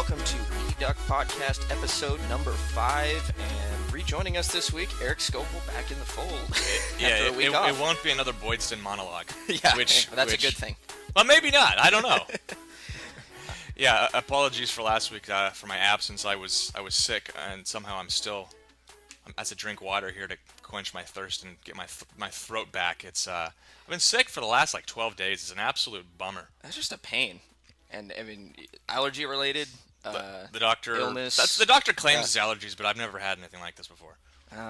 welcome to eDuck Podcast episode number 5. And rejoining us this week, Erik Scopel back in the fold after a week off. It won't be another Boydstun monologue. Yeah, that's a good thing. Well, maybe not. I don't know. Yeah, apologies for last week for my absence. I was sick, and somehow I have to drink water here to quench my thirst and get my throat back. I've been sick for the last 12 days. It's an absolute bummer. That's just a pain. And I mean, allergy related. The doctor illness. The doctor claims it's allergies, but I've never had anything like this before.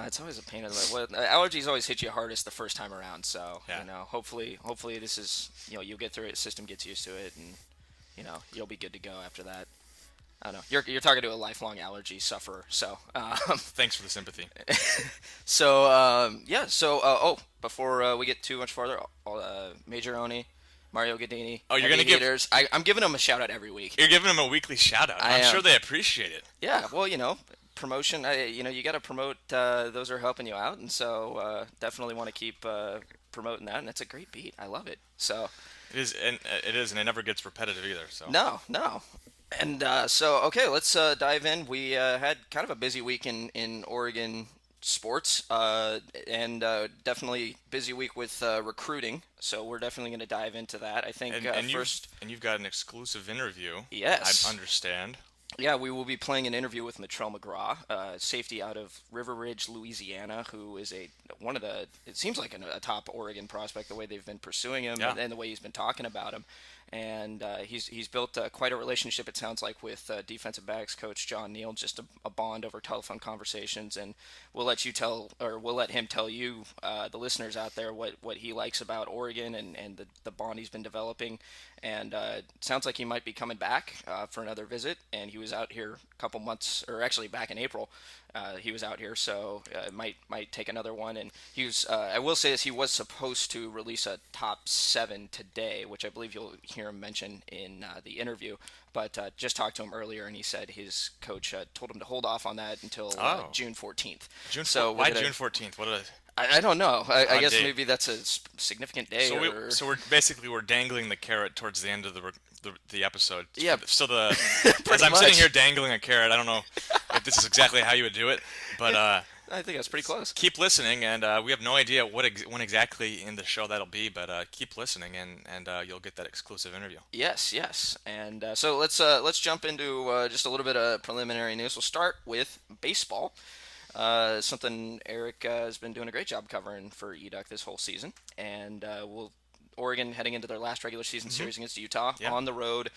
It's always a pain in the butt. Allergies always hit you hardest the first time around. So yeah. Hopefully this is you'll get through it. The system gets used to it, and you'll be good to go after that. I don't know. You're talking to a lifelong allergy sufferer, so thanks for the sympathy. Before we get too much farther, Major Oni, Mario Gadini. Oh, you're gonna give? I'm giving them a shout out every week. You're giving them a weekly shout out. I'm sure they appreciate it. Yeah, well, promotion. You got to promote those who are helping you out, and so definitely want to keep promoting that. And it's a great beat. I love it. So it is, and it never gets repetitive either. So no. And okay, let's dive in. We had kind of a busy week in Oregon sports, and definely busy week with recruiting. So we're definitely going to dive into that. I think first. And you've got an exclusive interview. Yes. I understand. Yeah, we will be playing an interview with Mitrell McGraw, safety out of River Ridge, Louisiana, who is it seems like a top Oregon prospect, the way they've been pursuing him and the way he's been talking about him. And he's built quite a relationship, it sounds like, with defensive backs coach John Neal, just a bond over telephone conversations. And we'll let him tell you, the listeners out there, what he likes about Oregon and the bond he's been developing. And it sounds like he might be coming back for another visit. And he was out here a couple months, or actually back in April. He was out here, so might take another one. And he was. I will say this: he was supposed to release a top 7 today, which I believe you'll hear him mention in the interview. But just talked to him earlier, and he said his coach told him to hold off on that until June 14th. Why June 14th? I don't know. I guess maybe that's a significant day. So we're dangling the carrot towards the end of the episode. Yeah. So as I'm sitting here dangling a carrot, I don't know if this is exactly how you would do it, but I think that's pretty close. Keep listening, and we have no idea when exactly in the show that'll be, but keep listening, and you'll get that exclusive interview. Yes. And so let's jump into just a little bit of preliminary news. We'll start with baseball. Something Erik has been doing a great job covering for eDuck this whole season, and Oregon heading into their last regular season series against Utah on the road.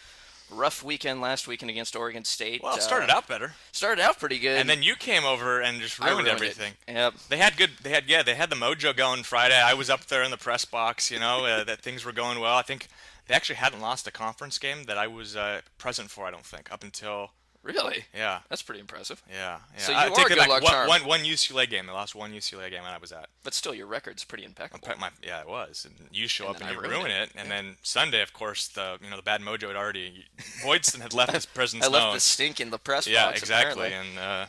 Rough weekend last weekend against Oregon State. Well, it started out better. Started out pretty good, and then you came over and just ruined everything. Yep. They had the mojo going Friday. I was up there in the press box, that things were going well. I think they actually hadn't lost a conference game that I was present for. I don't think up until. Really? Yeah. That's pretty impressive. Yeah. So you are good luck charm. One UCLA game. They lost one UCLA game, and I was at. But still, your record's pretty impeccable. Yeah, it was. And you show up and you ruin it. And then Sunday, of course, the bad mojo had already. Boydstun had left his presence known. I left the stink in the press box. Yeah, exactly. Apparently. And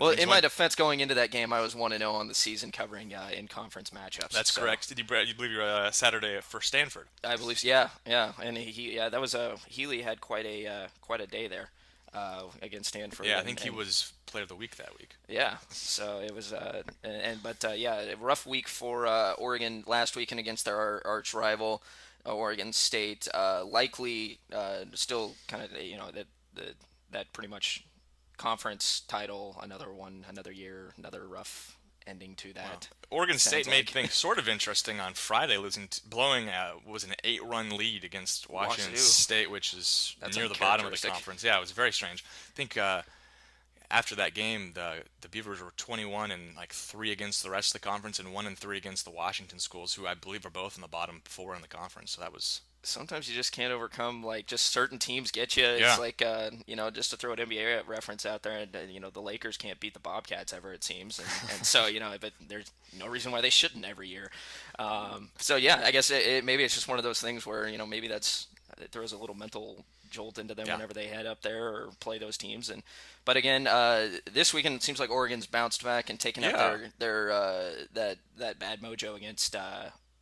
well, in my defense, going into that game, I was 1-0 on the season covering in-conference matchups. That's correct. Did you believe you were Saturday for Stanford? I believe, yeah, and that was Healy had quite a day there. Against Stanford. Yeah, I think he was Player of the Week that week. Yeah, so it was, a rough week for Oregon last weekend against their arch rival, Oregon State. Likely, still kind of that pretty much conference title. Another year, another rough ending to that. Wow. Oregon State made things sort of interesting on Friday, blowing was an 8-run lead against Washington State, which is near the bottom of the conference. Yeah, it was very strange. I think after that game, the Beavers were 21 and 3 against the rest of the conference, and 1-3 against the Washington schools, who I believe are both in the bottom 4 in the conference. So that was. Sometimes you just can't overcome, just certain teams get you. Yeah. It's just to throw an NBA reference out there, and the Lakers can't beat the Bobcats ever, it seems, and so but there's no reason why they shouldn't every year. So yeah, I guess maybe it's just one of those things where maybe it throws a little mental jolt into them whenever they head up there or play those teams. But again, this weekend it seems like Oregon's bounced back and taken out their that bad mojo against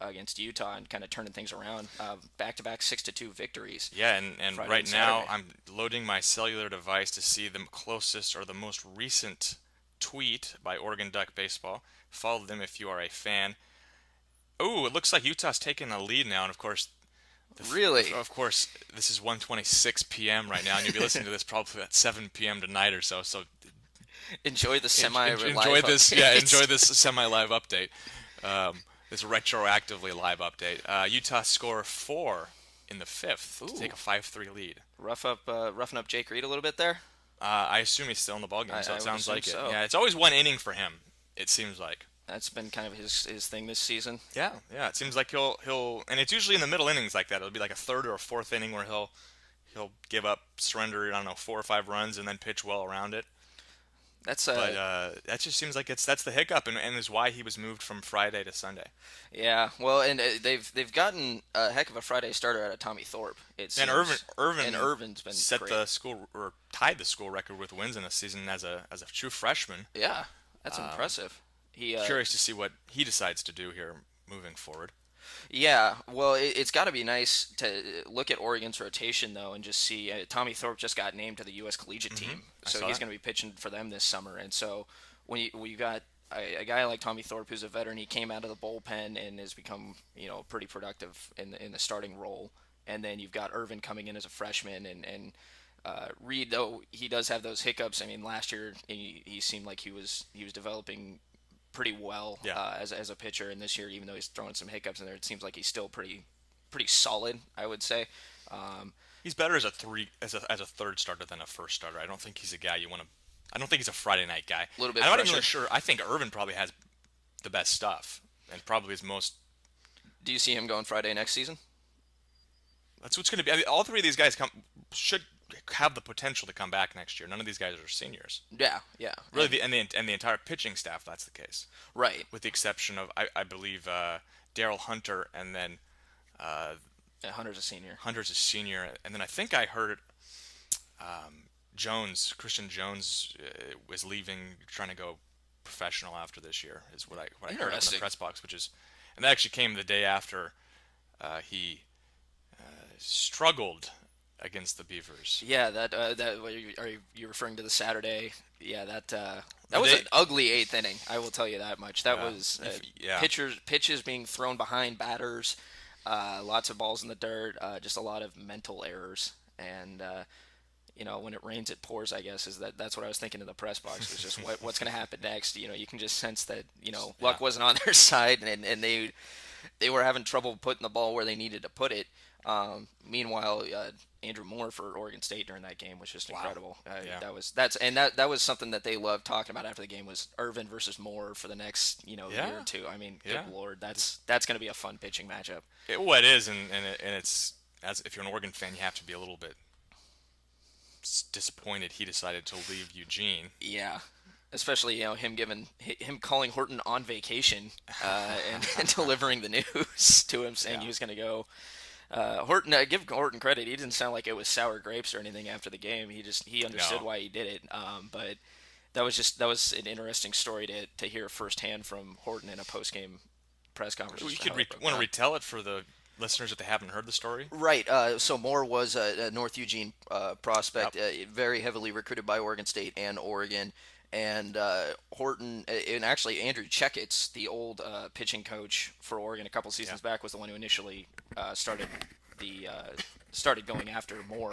against Utah and kind of turning things around. Back-to-back 6-2 victories. Yeah, and Friday right and now Saturday. I'm loading my cellular device to see the closest or the most recent tweet by Oregon Duck Baseball. Follow them if you are a fan. Oh, it looks like Utah's taking a lead now, and of course, Really? of course, this is 1:26 p.m. right now, and you'll be listening to this probably at 7 p.m. tonight or so. So enjoy the semi-live enjoy this. update. Yeah, enjoy this semi-live update. This retroactively live update. Utah score 4 in the 5th to take a 5-3 lead. Roughing up Jake Reed a little bit there. I assume he's still in the ballgame, so it sounds like it. So. Yeah, it's always one inning for him. It seems like. That's been kind of his thing this season. Yeah. It seems like he'll, and it's usually in the middle innings like that. It'll be like a third or a fourth inning where he'll give up, surrender, I don't know, 4 or 5 runs, and then pitch well around it. But that just seems like that's the hiccup, and is why he was moved from Friday to Sunday. Yeah, well, and they've gotten a heck of a Friday starter out of Tommy Thorpe. And Irvin's been set great. the school or tied the school record with wins in a season as a true freshman. Yeah, that's impressive. Curious to see what he decides to do here moving forward. Yeah, well, it's got to be nice to look at Oregon's rotation, though, and just see Tommy Thorpe just got named to the U.S. collegiate team, so he's going to be pitching for them this summer. And so when you got a guy like Tommy Thorpe, who's a veteran, he came out of the bullpen and has become pretty productive in the starting role. And then you've got Irvin coming in as a freshman, and Reed, though he does have those hiccups. I mean, last year he seemed like he was developing pretty well as a pitcher, and this year, even though he's throwing some hiccups in there, it seems like he's still pretty solid, I would say. He's better as a third starter than a first starter. I don't think he's a guy you want to. I don't think he's a Friday night guy. A little bit. I'm not even really sure. I think Irvin probably has the best stuff and probably is most. Do you see him going Friday next season? That's what's going to be. I mean, all 3 of these guys should have the potential to come back next year. None of these guys are seniors. Yeah. Really, and the entire pitching staff, that's the case. Right. With the exception of, I believe, Daryl Hunter, and then Hunter's a senior. And then I think I heard Christian Jones was leaving, trying to go professional after this year, is what I heard in the press box, and that actually came the day after he struggled against the Beavers. Yeah, are you referring to the Saturday? Yeah, that was an ugly 8th inning. I will tell you that much. That was pitches being thrown behind batters, lots of balls in the dirt, just a lot of mental errors. And when it rains, it pours, I guess, that's what I was thinking in the press box, was just what's going to happen next. You can just sense that luck wasn't on their side, and they were having trouble putting the ball where they needed to put it. Meanwhile, Andrew Moore for Oregon State during that game was just incredible. That was something that they loved talking about after the game, was Irvin versus Moore for the next year or two. I mean, good Lord, that's going to be a fun pitching matchup. It is, and it's, as if you're an Oregon fan, you have to be a little bit disappointed he decided to leave Eugene. Yeah. Especially, him calling Horton on vacation and delivering the news to him, saying he was going to go. Horton, give Horton credit. He didn't sound like it was sour grapes or anything after the game. He understood why he did it. But that was an interesting story to hear firsthand from Horton in a post-game press conference. You want to retell it for the listeners if they haven't heard the story? Right. So Moore was a North Eugene prospect, very heavily recruited by Oregon State and Oregon. And Horton, and actually Andrew Checketts, the old pitching coach for Oregon a couple seasons back, was the one who initially started going after Moore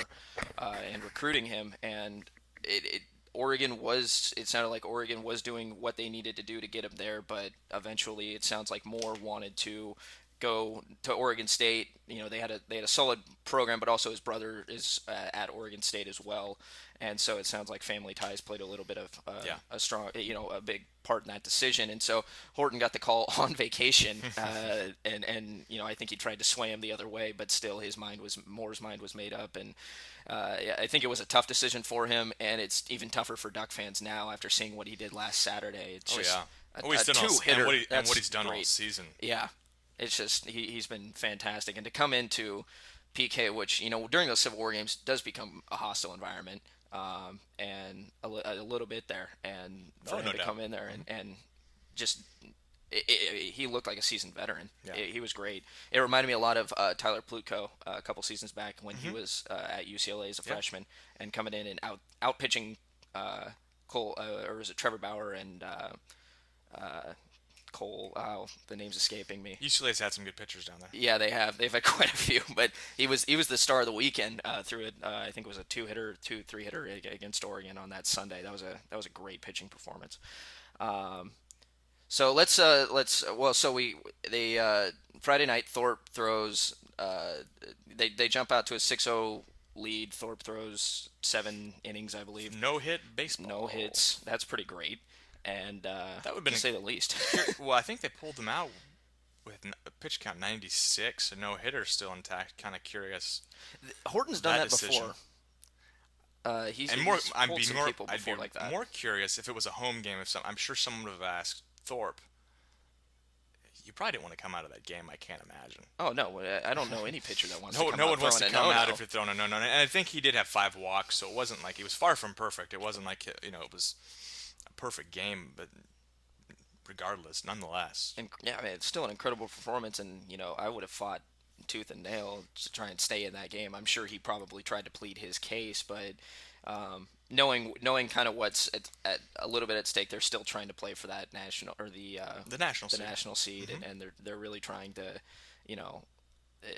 and recruiting him. And it sounded like Oregon was doing what they needed to do to get him there, but eventually it sounds like Moore wanted to go to Oregon State. They had a solid program, but also his brother is at Oregon State as well. And so it sounds like family ties played a little bit of a strong, a big part in that decision. And so Horton got the call on vacation, and I think he tried to sway him the other way, but still Moore's mind was made up. And I think it was a tough decision for him, and it's even tougher for Duck fans now after seeing what he did last Saturday. It's what he's done all season. Yeah, it's just he's been fantastic, and to come into PK, which during those Civil War games does become a hostile environment. And a little bit there, and for him to come in there and just he looked like a seasoned veteran. Yeah. He was great. It reminded me a lot of Tyler Plutko a couple seasons back when he was at UCLA as a freshman and coming in and out pitching Cole or was it Trevor Bauer and Cole. Oh, the name's escaping me. UCLA's had some good pitchers down there. Yeah, they have. They've had quite a few, but he was the star of the weekend through it. I think it was a 3 hitter against Oregon on that Sunday. That was a great pitching performance. So Friday night Thorpe throws. They jump out to a 6-0 lead. Thorpe throws 7 innings, I believe. No hit baseball. No hits. That's pretty great. And that would have been to say the least. Well, I think they pulled them out with a pitch count 96, a no hitter still intact. Kind of curious. Horton's done that before. I'd be more curious if it was a home game. I'm sure someone would have asked Thorpe. You probably didn't want to come out of that game. I can't imagine. Oh no, I don't know any pitcher that wants to come out. No one wants to come out if you're throwing a no. And I think he did have 5 walks, so it wasn't like he was far from perfect. It wasn't like it was a perfect game, but regardless, nonetheless. And yeah, I mean, it's still an incredible performance, and I would have fought tooth and nail to try and stay in that game. I'm sure he probably tried to plead his case, but knowing kind of what's at a little bit at stake, they're still trying to play for that national or the national seed, and they're really trying to,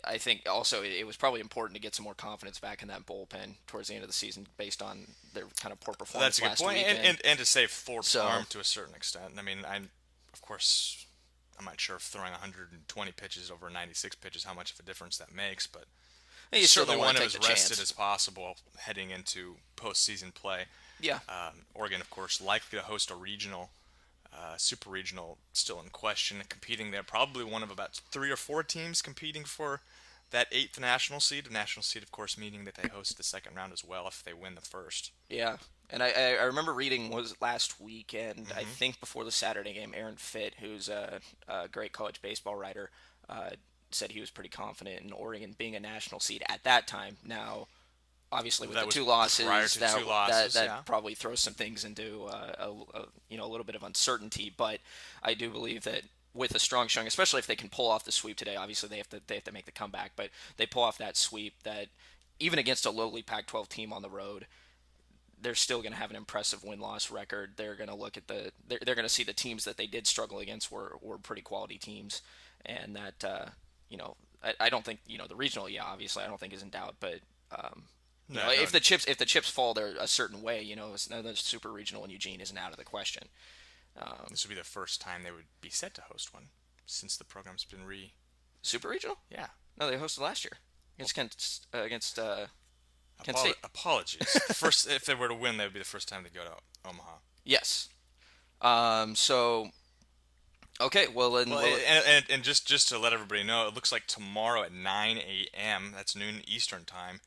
I think also it was probably important to get some more confidence back in that bullpen towards the end of the season based on their kind of poor performance. That's a good point, and to save Thorpe's arm to a certain extent. I mean, of course, I'm not sure if throwing 120 pitches over 96 pitches, how much of a difference that makes, but you certainly want him as rested as possible heading into postseason play. Yeah. Oregon, of course, likely to host a regional, super regional, still in question, competing there. Probably one of about 3 or 4 teams competing for that 8th national seed. The national seed, of course, meaning that they host the second round as well if they win the first. Yeah. And I remember reading, was last weekend, I think before the Saturday game, Aaron Fitt, who's a great college baseball writer, said he was pretty confident in Oregon being a national seed at that time. Now, obviously, with the 2 losses, that probably throws some things into a little bit of uncertainty. But I do believe that with a strong showing, especially if they can pull off the sweep today, obviously they have to make the comeback, but they pull off that sweep, that even against a lowly Pac-12 team on the road, they're still going to have an impressive win-loss record. They're going to look at they're going to see the teams that they did struggle against were pretty quality teams, and that I don't think the regional, obviously I don't think is in doubt, but if the chips fall there a certain way, the super regional in Eugene isn't out of the question. This would be the first time they would be set to host one since the program's been super regional. Yeah, no, they hosted last year against Kent State. Apologies. First, if they were to win, that would be the first time they go to Omaha. Yes. Okay. Well, and just to let everybody know, it looks like tomorrow at 9 a.m. That's noon Eastern time.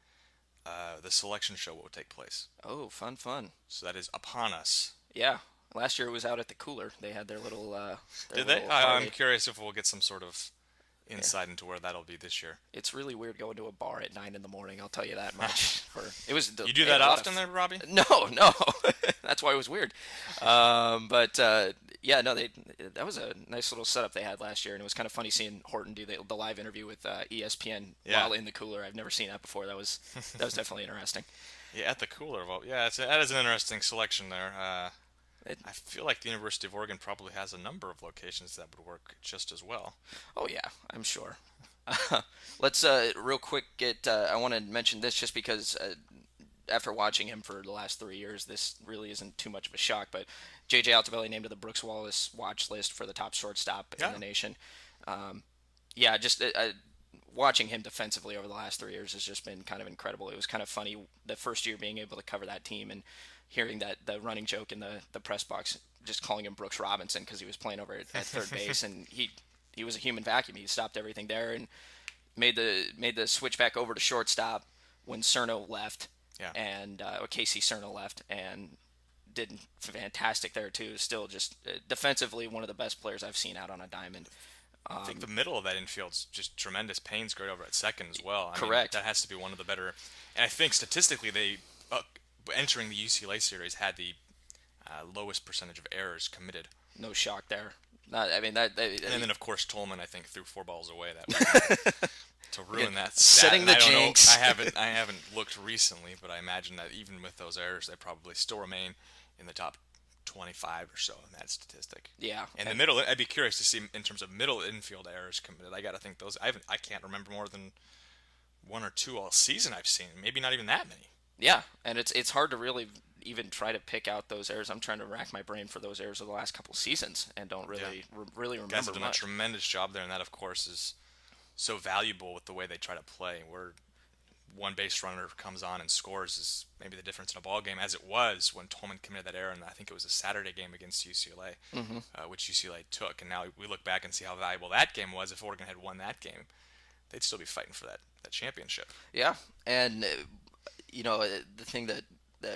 The selection show will take place. Oh, fun! So that is upon us. Yeah. Last year it was out at the Cooler. They had their little. Did they? I'm curious if we'll get some sort of insight into where that'll be this year. It's really weird going to a bar at 9 a.m. I'll tell you that much. You do that often, there, Robbie? No. That's why it was weird. That was a nice little setup they had last year, and it was kind of funny seeing Horton do the live interview with ESPN while in the Cooler. I've never seen that before. That was definitely interesting. Yeah, at the Cooler. Well, yeah, that is an interesting selection there. I feel like the University of Oregon probably has a number of locations that would work just as well. Oh, yeah, I'm sure. Let's real quick I want to mention this just because after watching him for the last 3 years, this really isn't too much of a shock, but J.J. Altobelli named to the Brooks Wallace watch list for the top shortstop in the nation. Watching him defensively over the last 3 years has just been kind of incredible. It was kind of funny the first year being able to cover that team and hearing the running joke in the press box, just calling him Brooks Robinson because he was playing over at third base, and he was a human vacuum. He stopped everything there and made the switch back over to shortstop when Cerno left, and Casey Cerno left, and did fantastic there too. Still just defensively one of the best players I've seen out on a diamond. I think the middle of that infield's just tremendous. Payne's great over at second as well. Correct. That has to be one of the better. And I think statistically they, entering the UCLA series, had the lowest percentage of errors committed. No shock there. I mean and then of course Tolman, I think, threw 4 balls away that week to ruin that stat. Setting the jinx. I haven't looked recently, but I imagine that even with those errors, they probably still remain in the top 25 or so in that statistic. Yeah. And the middle, I'd be curious to see in terms of middle infield errors committed. I got to think those. I can't remember more than 1 or 2 all season I've seen. Maybe not even that many. Yeah, and it's hard to really even try to pick out those errors. I'm trying to rack my brain for those errors of the last couple seasons and don't really remember Guys have done much. a tremendous job there, and that of course is so valuable with the way they try to play. Where one base runner comes on and scores is maybe the difference in a ball game, as it was when Tolman committed that error, and I think it was a Saturday game against UCLA, which UCLA took. And now we look back and see how valuable that game was. If Oregon had won that game, they'd still be fighting for that championship. Yeah, and the thing that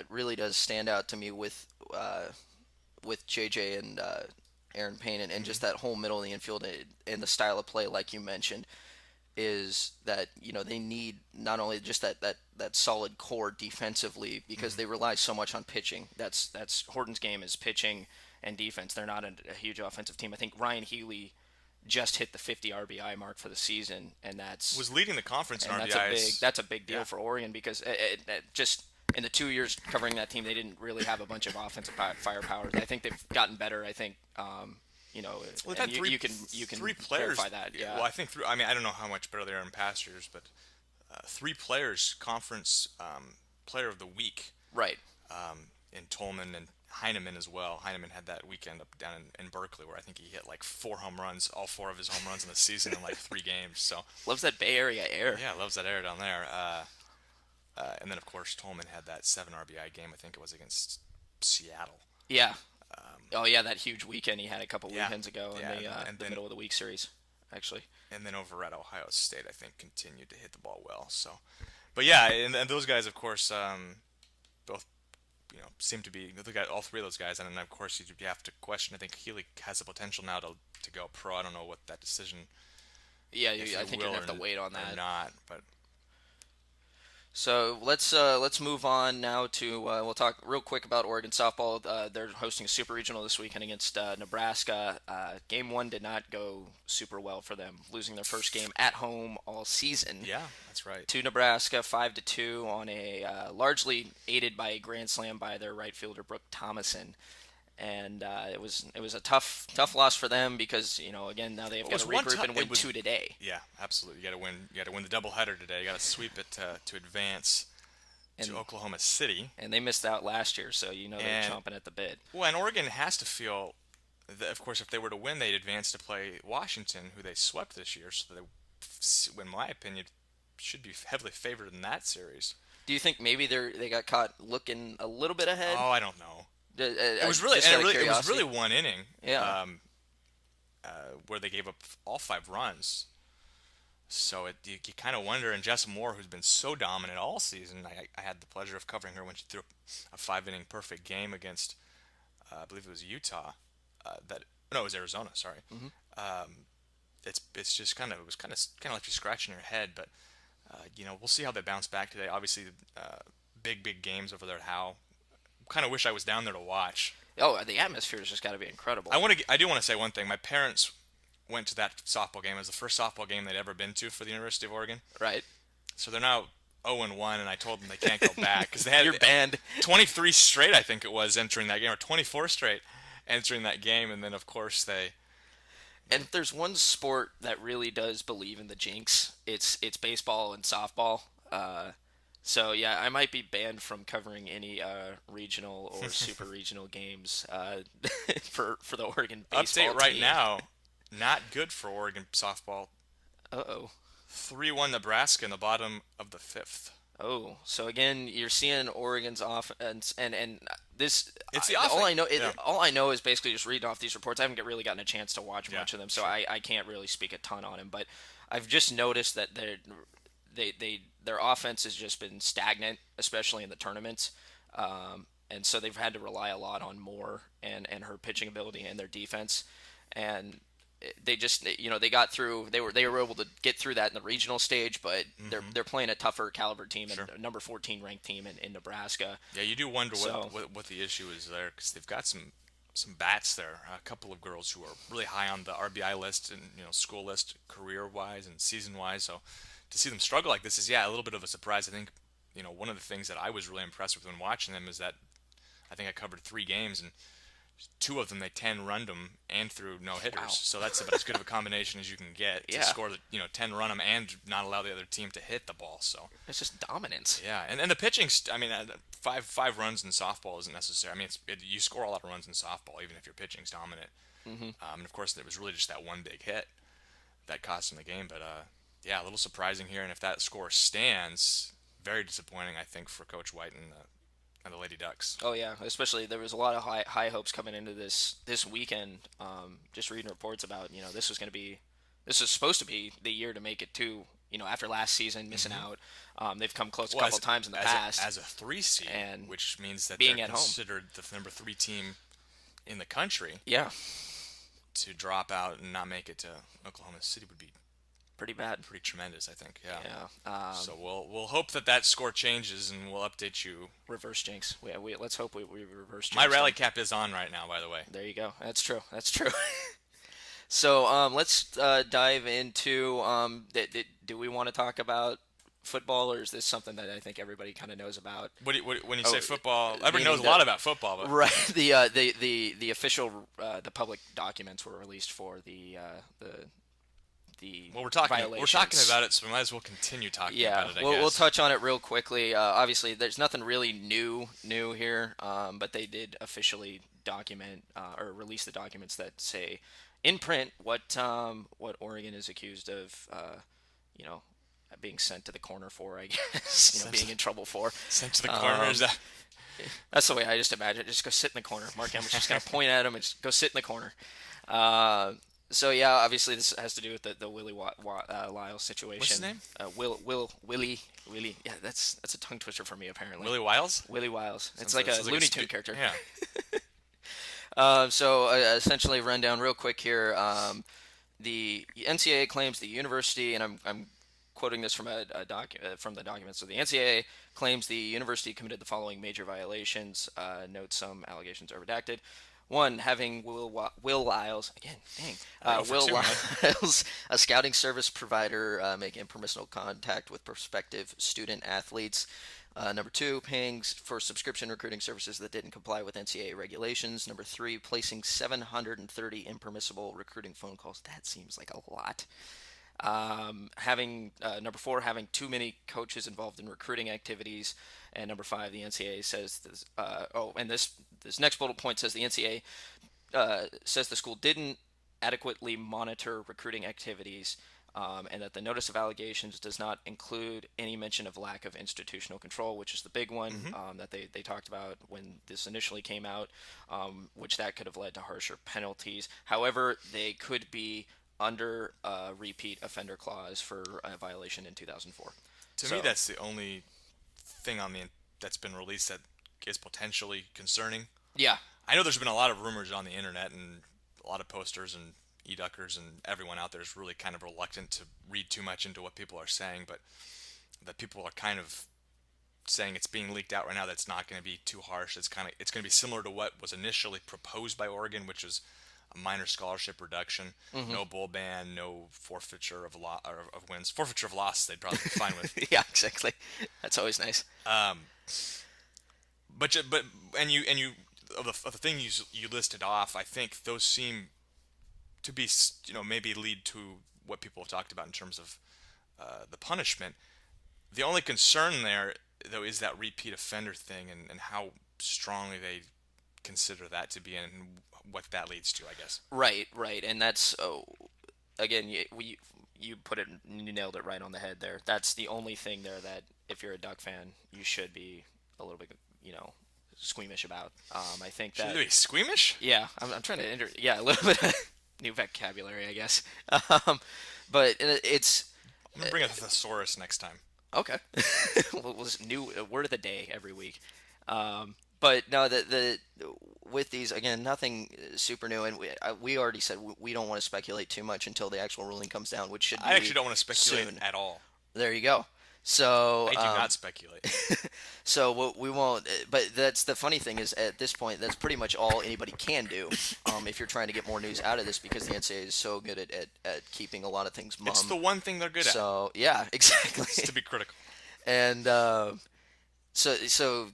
really does stand out to me with JJ and Aaron Payne and just that whole middle of the infield and the style of play, like you mentioned, is that they need not only just that solid core defensively because they rely so much on pitching. That's Horton's game is pitching and defense. They're not a huge offensive team. I think Ryan Healy just hit the 50 RBI mark for the season, and was leading the conference in RBIs. That's a big deal for Oregon because it just in the 2 years covering that team, they didn't really have a bunch of offensive firepower. I think they've gotten better. I think you can 3 players, verify that. Yeah. Well, I think I mean I don't know how much better they are in past years, but 3 players conference player of the week. Right. In Tolman and Heineman as well. Heineman had that weekend up down in Berkeley where I think he hit like 4 home runs, all 4 of his home runs in the season in like 3 games. So loves that Bay Area air. Yeah, loves that air down there. And then of course Tolman had that 7 RBI game. I think it was against Seattle. Yeah. That huge weekend he had a couple weekends ago in the middle of the week series, actually. And then over at Ohio State, I think continued to hit the ball well. So, but yeah, and those guys, of course, both seem to be all 3 of those guys, and then of course you have to question. I think Healy has the potential now to go pro. I don't know what that decision. Yeah, I think you're gonna have to wait on that. Or not, but. So let's move on now to we'll talk real quick about Oregon softball. They're hosting a super regional this weekend against Nebraska. Game 1 did not go super well for them, losing their first game at home all season. Yeah, that's right. To Nebraska, 5-2 on a largely aided by a grand slam by their right fielder Brooke Thomason. And it was a tough loss for them because again now they've got to regroup and win 2 today. Yeah, absolutely. You got to win the doubleheader today. You got to sweep it to advance to Oklahoma City. And they missed out last year, so they're chomping at the bit. Well, and Oregon has to feel that, of course, if they were to win, they'd advance to play Washington, who they swept this year. So they, in my opinion, should be heavily favored in that series. Do you think maybe they got caught looking a little bit ahead? Oh, I don't know. It was really 1 inning. Yeah. Where they gave up all 5 runs. So you kind of wonder. And Jess Moore, who's been so dominant all season, I had the pleasure of covering her when she threw a 5-inning perfect game against, I believe it was Utah. It was Arizona. Sorry. Mm-hmm. It's just kind of like you're scratching your head, but we'll see how they bounce back today. Obviously, big games over there at Howe. Kind of wish I was down there to watch. Oh, the atmosphere's just got to be incredible. I do want to say one thing. My parents went to that softball game. It was the first softball game they'd ever been to for the University of Oregon. Right. So they're now 0-1, and I told them they can't go back because they had You're banned. 23 straight, I think it was, entering that game, or 24 straight entering that game, and then of course they. And if there's one sport that really does believe in the jinx, it's baseball and softball. So yeah, I might be banned from covering any regional or super regional games for the Oregon baseball Update right team. now, not good for Oregon softball. 3-1 Nebraska in the bottom of the 5th. Oh, so again, you're seeing Oregon's offense, and this. It's the offense. All I know is basically just reading off these reports. I haven't really gotten a chance to watch much of them, so sure. I can't really speak a ton on them. But I've just noticed that their offense has just been stagnant, especially in the tournaments, and so they've had to rely a lot on Moore and her pitching ability and their defense, and they just they got through. They were able to get through that in the regional stage, but they're playing a tougher caliber team Sure. and a number 14 ranked team in Nebraska. Yeah, you do wonder what the issue is there because they've got some some bats there. A couple of girls who are really high on the RBI list and school list, career-wise and season-wise. So to see them struggle like this is a little bit of a surprise. I think one of the things that I was really impressed with when watching them is that I think I covered 3 games and 2 of them they 10-runned them and threw no hitters. Wow. So that's about as good of a combination as you can get to score 10 run them and not allow the other team to hit the ball. So it's just dominance. Yeah, and the pitching. I mean, five runs in softball isn't necessary. I mean, you score a lot of runs in softball even if your pitching's dominant. Mm-hmm. And of course, it was really just that one big hit that cost him the game. But a little surprising here. And if that score stands, very disappointing, I think, for Coach White and the Lady Ducks. Oh yeah, especially there was a lot of high hopes coming into this weekend. Just reading reports about this was supposed to be the year to make it to after last season missing out. They've come close a couple times in the past as a 3 seed, and which means that being they're at considered the number 3 team in the country. Yeah. To drop out and not make it to Oklahoma City would be pretty bad, pretty tremendous, I think. Yeah. So we'll hope that score changes, and we'll update you. Reverse jinx. Let's hope we reverse jinx. My rally cap is on right now, by the way. There you go. That's true. So let's dive into. Do we want to talk about football, or is this something that I think everybody kind of knows about? When you say football, everybody knows a lot about football, but right. The official the public documents were released for the we're talking about it, so we might as well continue talking about it. I guess. We'll touch on it real quickly. Obviously, there's nothing really new here, but they did officially document or release the documents that say in print what Oregon is accused of, being sent to the corner for, I guess, being in trouble for. Sent to the corner. That's the way I just imagine it. Just go sit in the corner. Mark Hamill's just going to point at him and just go sit in the corner. So yeah, obviously this has to do with the Willie Lyles situation. What's his name? Willie. Yeah, that's a tongue twister for me apparently. Willie Wiles? Willie Wiles. It's like a Looney Tune character. Yeah. So essentially, run down real quick here. The NCAA claims the university, and I'm quoting this from from the documents. So the NCAA claims the university committed the following major violations. Note some allegations are redacted. 1, having Will Lyles, again, Will Lyles, a scouting service provider, make impermissible contact with prospective student athletes. Number 2, paying for subscription recruiting services that didn't comply with NCAA regulations. Number 3, placing 730 impermissible recruiting phone calls. That seems like a lot. Number 4, having too many coaches involved in recruiting activities. And number 5, the NCAA says this, and this next bullet point says the NCAA says the school didn't adequately monitor recruiting activities, and that the notice of allegations does not include any mention of lack of institutional control, which is the big one that they talked about when this initially came out, which that could have led to harsher penalties. However, they could be under a repeat offender clause for a violation in 2004. To me, that's the only thing that's been released that is potentially concerning. Yeah. I know there's been a lot of rumors on the internet and a lot of posters and eDuckers and everyone out there is really kind of reluctant to read too much into what people are saying, but that people are kind of saying it's being leaked out right now that's not going to be too harsh. It's going to be similar to what was initially proposed by Oregon, which was a minor scholarship reduction, no bowl ban, no forfeiture of wins. Forfeiture of loss, they'd probably be fine with. Yeah, exactly. That's always nice. But you of the thing you listed off, I think those seem to be maybe lead to what people have talked about in terms of the punishment. The only concern there though is that repeat offender thing and how strongly they consider that to be and what that leads to, I guess. Right, and that's again you put it, you nailed it right on the head there. That's the only thing there that if you're a Duck fan, you should be a little bit squeamish about. I think that should they be squeamish? Yeah, I'm trying to a little bit of new vocabulary, I guess. But it's I'm gonna bring a thesaurus next time. Okay. Well, new word of the day every week. But no, the with these again, nothing super new, and we already said we don't want to speculate too much until the actual ruling comes down, which should be I actually don't want to speculate soon. at all. There you go. So I do not speculate. So we won't. But that's the funny thing is at this point that's pretty much all anybody can do. If you're trying to get more news out of this because the NCAA is so good at keeping a lot of things mum. It's the one thing they're good at. So yeah, exactly. It's to be critical. And so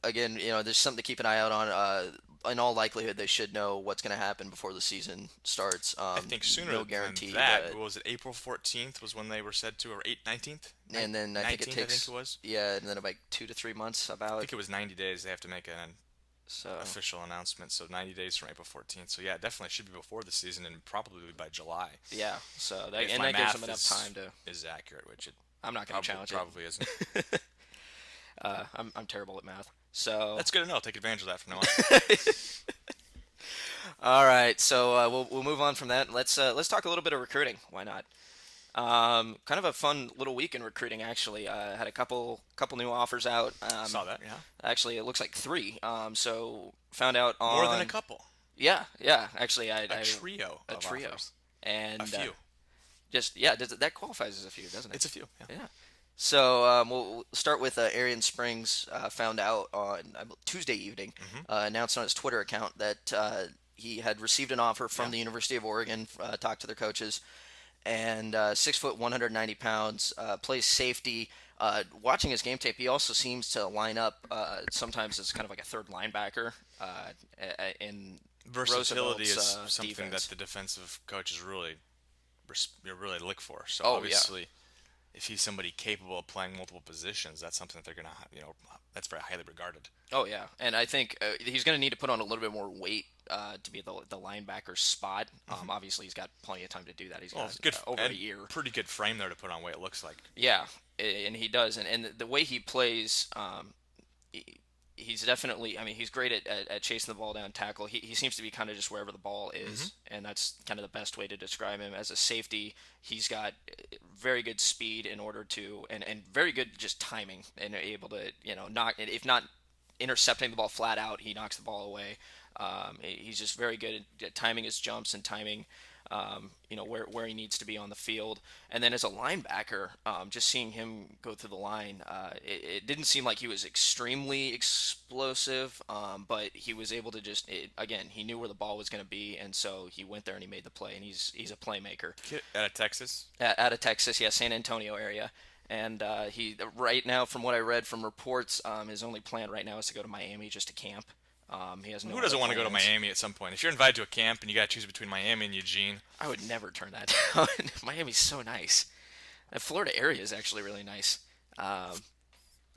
again, there's something to keep an eye out on. In all likelihood, they should know what's going to happen before the season starts. I think sooner no guarantee than that. Was it April 14th was when they were said to, or 19th? And then I think it takes. I think it was. Yeah, and then about 2 to 3 months. I think it was 90 days. They have to make an official announcement. So 90 days from April 14th. So yeah, definitely should be before the season and probably by July. Yeah. So that gives them enough time to. Is accurate, which I'm not going to challenge it. Probably isn't. I'm terrible at math. So that's good to know. I'll take advantage of that from now on. All right, so we'll move on from that. Let's talk a little bit of recruiting. Why not? Kind of a fun little week in recruiting, actually. Had a couple new offers out. Saw that, yeah. Actually, it looks like 3. So found out on more than a couple. Yeah. Actually, a trio. Offers. And a few. That qualifies as a few, doesn't it? It's a few. Yeah. So we'll start with Arian Springs. Found out on Tuesday evening, announced on his Twitter account that he had received an offer from the University of Oregon. Talked to their coaches, and 6 foot, 190 pounds, plays safety. Watching his game tape, he also seems to line up sometimes as kind of like a third linebacker. In versatility is something defense. that the defensive coaches really look for. So obviously, if he's somebody capable of playing multiple positions, that's something that they're going to, that's very highly regarded. Oh, yeah. And I think he's going to need to put on a little bit more weight to be the linebacker spot. Obviously, he's got plenty of time to do that. He's got over a year. Pretty good frame there to put on weight, it looks like. Yeah, and he does. And the way he plays, he's definitely, he's great at chasing the ball down, tackle. He seems to be kind of just wherever the ball is, and that's kind of the best way to describe him. As a safety, he's got very good speed in order to, and very good just timing, and able to, knock, if not intercepting the ball flat out, he knocks the ball away. He's just very good at timing his jumps and timing where he needs to be on the field. And then as a linebacker, just seeing him go through the line, it didn't seem like he was extremely explosive, but he was able to again, he knew where the ball was going to be, and so he went there and he made the play, and he's a playmaker. Out of Texas? Out of Texas, yeah, San Antonio area. And he right now, from what I read from reports, his only plan right now is to go to Miami just to camp. He has no Who doesn't want to go to Miami at some point? If you're invited to a camp and you got to choose between Miami and Eugene, I would never turn that down. Miami's so nice. The Florida area is actually really nice. I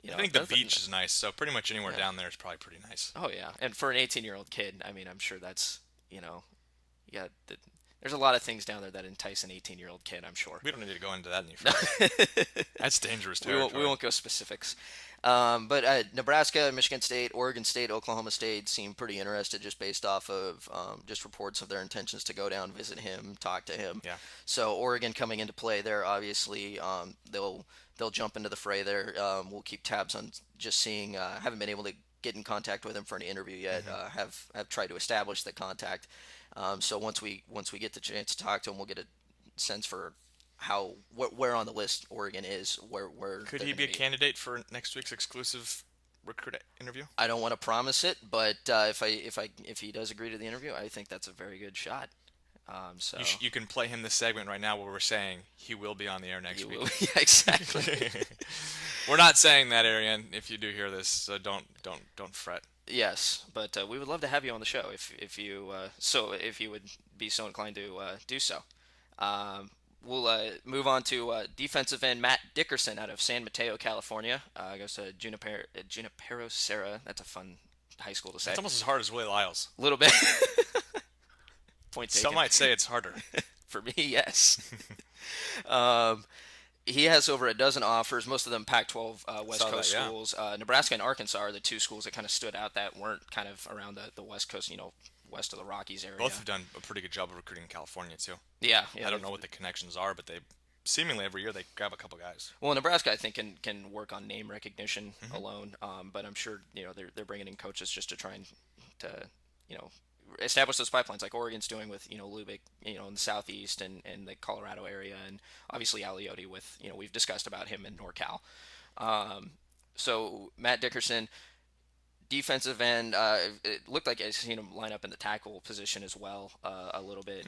think the beach is nice, so pretty much anywhere down there is probably pretty nice. Oh yeah, and for an 18-year-old kid, I'm sure that's there's a lot of things down there that entice an 18-year-old kid, I'm sure. We don't need to go into that any further. That's dangerous territory. We won't go specifics. But Nebraska, Michigan State, Oregon State, Oklahoma State seem pretty interested just based off of just reports of their intentions to go down, visit him, talk to him. Yeah. So Oregon coming into play there, obviously they'll jump into the fray there. We'll keep tabs on just seeing. Haven't been able to get in contact with him for an interview yet. Have tried to establish the contact. So once we get the chance to talk to him, we'll get a sense for where on the list Oregon is. Where could he be a candidate for next week's exclusive recruit interview? I don't want to promise it, but if he does agree to the interview, I think that's a very good shot. So you can play him this segment right now where we're saying he will be on the air next week. Yeah, exactly. We're not saying that, Arian. If you do hear this, so don't fret. Yes, but we would love to have you on the show if you would be so inclined to do so. We'll move on to defensive end Matt Dickerson out of San Mateo, California. Goes to Junipero Serra. That's a fun high school to say. It's almost as hard as Willie Lyles. A little bit. Point taken. Some might say it's harder. For me, yes. He has over a dozen offers, most of them Pac-12 West Coast schools. Nebraska and Arkansas are the two schools that kind of stood out that weren't kind of around the West Coast, west of the Rockies area. Both have done a pretty good job of recruiting in California, too. Yeah. I don't know what the connections are, but they seemingly every year they grab a couple guys. Well, Nebraska, I think, can work on name recognition alone, but I'm sure they're bringing in coaches just to try and establish those pipelines like Oregon's doing with Lubick, in the southeast and the Colorado area, and obviously Aliotti with we've discussed about him in NorCal. So Matt Dickerson, defensive end, it looked like I seen him line up in the tackle position as well a little bit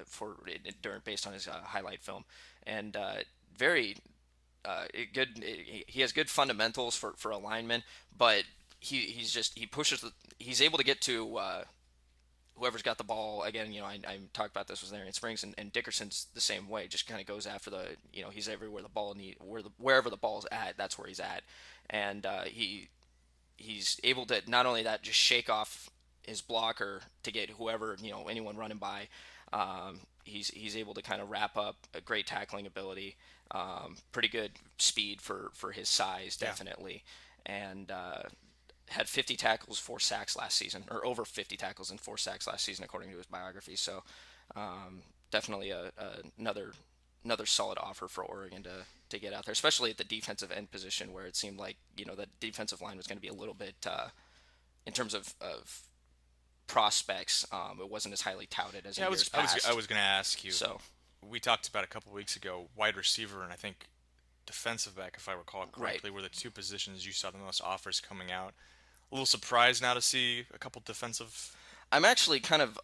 for during based on his highlight film, and very good. He has good fundamentals for a lineman, but he pushes. He's able to get to whoever's got the ball. Again, I talked about this with Arian Springs, and Dickerson's the same way. Just kind of goes after he's everywhere the ball wherever the ball's at, that's where he's at, and he's able to not only that just shake off his blocker to get whoever anyone running by. He's able to kind of wrap up a great tackling ability, pretty good speed for his size, definitely, and had 50 tackles, 4 sacks last season, or over 50 tackles and 4 sacks last season, according to his biography. So definitely another solid offer for Oregon to get out there, especially at the defensive end position, where it seemed like the defensive line was going to be a little bit in terms of prospects. It wasn't as highly touted as in years past. I was going to ask you. So we talked about a couple weeks ago, wide receiver and I think defensive back, if I recall correctly, were the two positions you saw the most offers coming out. A little surprised now to see a couple defensive. I'm actually kind of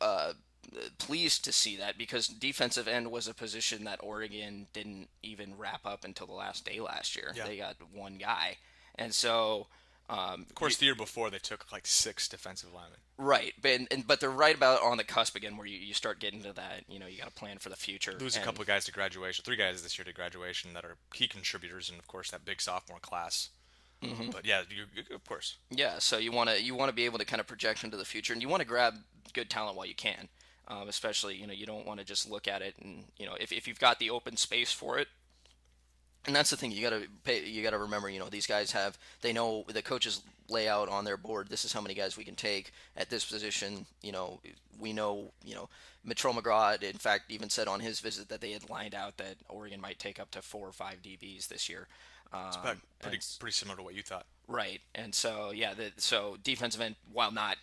pleased to see that, because defensive end was a position that Oregon didn't even wrap up until the last day last year. Yeah. They got one guy, and so. Of course, the year before they took like 6 defensive linemen. Right, but they're right about on the cusp again, where you start getting to that. You got to plan for the future. Lose a couple of guys to graduation, 3 guys this year to graduation that are key contributors, and of course that big sophomore class. Mm-hmm. But yeah, of course. Yeah, so you want to be able to kind of project into the future, and you want to grab good talent while you can. Especially you don't want to just look at it and if you've got the open space for it. And that's the thing, you gotta remember, these guys they know the coaches lay out on their board, this is how many guys we can take at this position. We know, Mitchell McGraw, in fact, even said on his visit that they had lined out that Oregon might take up to 4 or 5 DBs this year. It's about pretty similar to what you thought. Right, and so, yeah, so defensive end, while not